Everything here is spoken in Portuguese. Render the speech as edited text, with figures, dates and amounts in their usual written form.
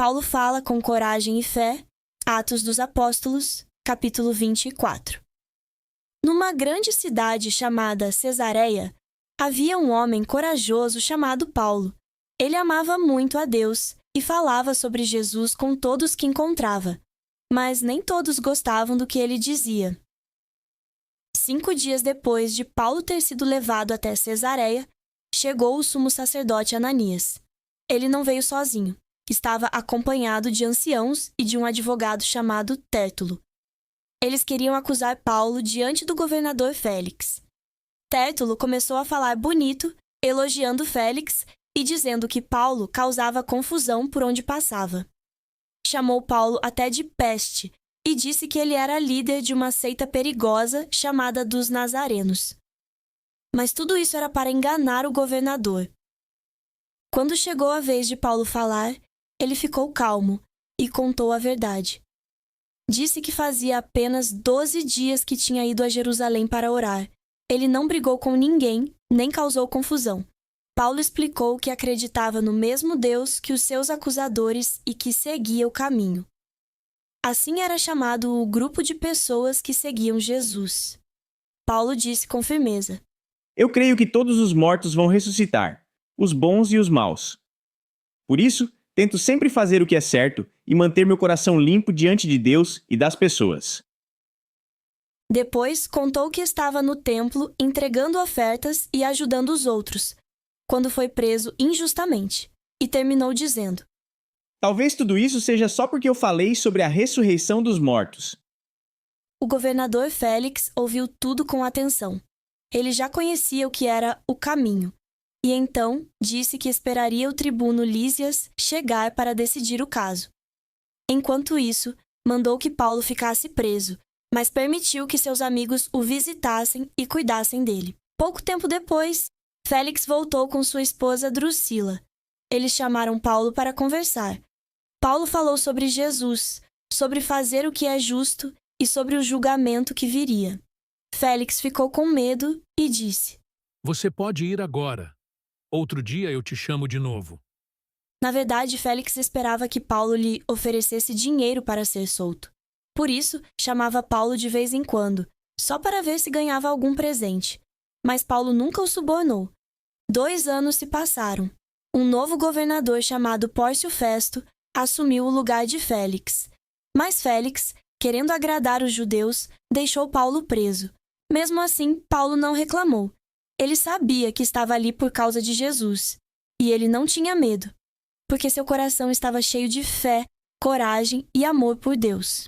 Paulo fala com coragem e fé. Atos dos Apóstolos, capítulo 24. Numa grande cidade chamada Cesareia, havia um homem corajoso chamado Paulo. Ele amava muito a Deus e falava sobre Jesus com todos que encontrava, mas nem todos gostavam do que ele dizia. 5 dias depois de Paulo ter sido levado até Cesareia, chegou o sumo sacerdote Ananias. Ele não veio sozinho. Estava acompanhado de anciãos e de um advogado chamado Tértulo. Eles queriam acusar Paulo diante do governador Félix. Tértulo começou a falar bonito, elogiando Félix e dizendo que Paulo causava confusão por onde passava. Chamou Paulo até de peste e disse que ele era líder de uma seita perigosa chamada dos Nazarenos. Mas tudo isso era para enganar o governador. Quando chegou a vez de Paulo falar, ele ficou calmo e contou a verdade. Disse que fazia apenas 12 dias que tinha ido a Jerusalém para orar. Ele não brigou com ninguém, nem causou confusão. Paulo explicou que acreditava no mesmo Deus que os seus acusadores e que seguia o caminho. Assim era chamado o grupo de pessoas que seguiam Jesus. Paulo disse com firmeza: Eu creio que todos os mortos vão ressuscitar, os bons e os maus. Por isso, tento sempre fazer o que é certo e manter meu coração limpo diante de Deus e das pessoas. Depois, contou que estava no templo entregando ofertas e ajudando os outros, quando foi preso injustamente, e terminou dizendo: Talvez tudo isso seja só porque eu falei sobre a ressurreição dos mortos. O governador Félix ouviu tudo com atenção. Ele já conhecia o que era o caminho, e então disse que esperaria o tribuno Lísias chegar para decidir o caso. Enquanto isso, mandou que Paulo ficasse preso, mas permitiu que seus amigos o visitassem e cuidassem dele. Pouco tempo depois, Félix voltou com sua esposa Drusila. Eles chamaram Paulo para conversar. Paulo falou sobre Jesus, sobre fazer o que é justo e sobre o julgamento que viria. Félix ficou com medo e disse: Você pode ir agora. Outro dia eu te chamo de novo. Na verdade, Félix esperava que Paulo lhe oferecesse dinheiro para ser solto. Por isso, chamava Paulo de vez em quando, só para ver se ganhava algum presente. Mas Paulo nunca o subornou. 2 anos se passaram. Um novo governador chamado Pórcio Festo assumiu o lugar de Félix. Mas Félix, querendo agradar os judeus, deixou Paulo preso. Mesmo assim, Paulo não reclamou. Ele sabia que estava ali por causa de Jesus. E ele não tinha medo, porque seu coração estava cheio de fé, coragem e amor por Deus.